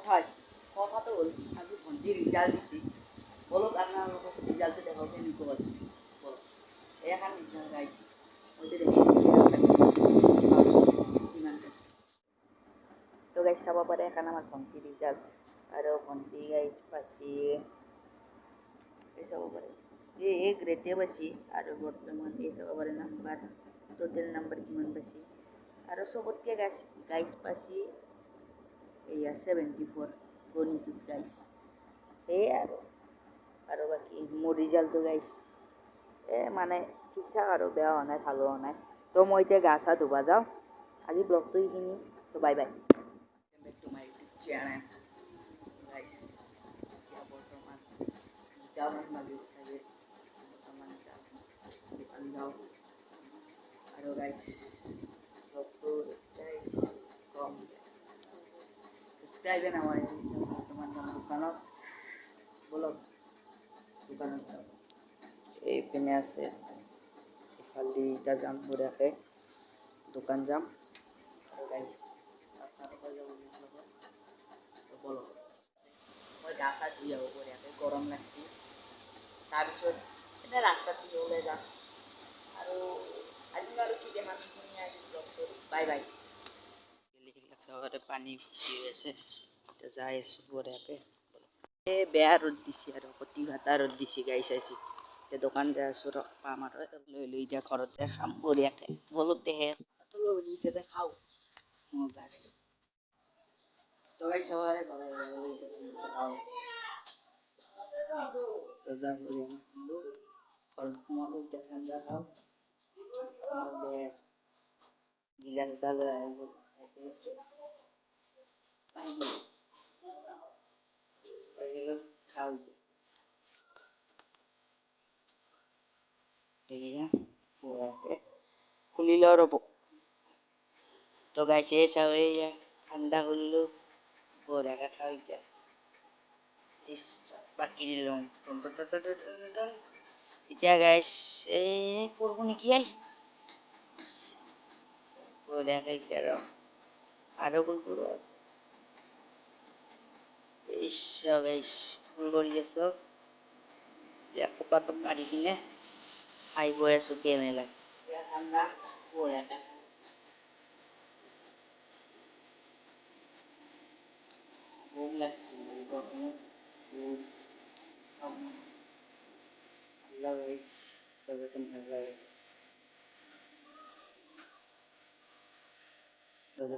কথা আছে কথাটো হ'ল আজি ভণ্টি ৰিজাল্ট দিছে বলক আপোনালোকক ৰিজাল্টটো দেখাব কেনেকুৱা আছে বলক এইখন ৰিজাল্ট গাইছ মইতো দেখি কিমান পাইছে তো গাইছ চাব পাৰে এখন আমাৰ ভণ্টি ৰিজাল্ট আৰু ভণ্টি গাইছ পাইছে এই চাব পাৰে এই গ্ৰেডে পাইছে আৰু বৰ্তমান এই চাব পাৰে নাম্বাৰ টোটেল নাম্বাৰ কিমান পাইছে আৰু চবতকৈ গাইছ পাইছে এয়া 74 গণিতত গাইছ সেয়ে আৰু বাকী মোৰ ৰিজাল্টটো গাইছ মানে ঠিক ঠাক আৰু বেয়া হোৱা নাই ভালো হোৱা নাই তো মই এতিয়া গা চা ধুবা যাওঁ আজি ব্লগটো এইখিনি তো bye bye back to my YouTube channel guys এতিয়া বৰ্তমান দুটামান বাজিত চাগে বৰ্তমান দোকান যাওঁ আৰু গাইছ ব্লগটো গাইছ কম সাবস্ক্ৰাইবে নামাৰে বৰ্তমান দোকানত বলক দোকানত যাওঁ এইপিনে আছে ইফালে এতিয়া যাম বঢ়িয়াকৈ দোকান যাম আৰু গাইছ আপোনালোকৰ যাব লগত বলক মই গা চা ধুই আহোঁ বঢ়িয়াকৈ গৰম লাগছে তাৰপিছত এতিয়া ৰাস্তাত ওলাই যাম আৰু আজি আৰু কি দেখাম এইখিনি আজি ব্লগটো বাই বাই পানী ফুটি আছে এতিয়া যাই আছোঁ বঢ়িয়াকৈ এই বেয়া ৰ'দ দিছে আৰু কটি ভাটা ৰ'দ দিছে গাইছ আজি এতিয়া দোকান যাই আছোঁ পাম আৰু লৈ এতিয়া ঘৰত যাই খাম বঢ়িয়াকৈ বলক দেখে এতিয়া যে খাওঁ মজাকৈ তো গাইছ সবাই যাম ঘৰত সোমালোঁ এতিয়া ঠাণ্ডা খাওঁ গিলাচ এটা লৈ আহিব খাওঁ খুলি লওঁ ৰ'ব তো গাইছ এই চাওঁ এইয়া ঠাণ্ডা কৰিলোঁ বঢ়িয়াকৈ খাওঁ এতিয়া বাকী দিলোঁ এতিয়া গাইছ এই কৰিব নেকি বঢ়িয়াকৈ এতিয়া আৰু কৰিব গাইছ ফুল কৰি আছোঁ এতিয়া কোপাটো মাৰি কিনে খাই গৈ আছোঁ কেমেলা ঠাণ্ডা বঢ়িয়াকৈ ভোক লাগছে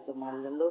তো মাল দিলো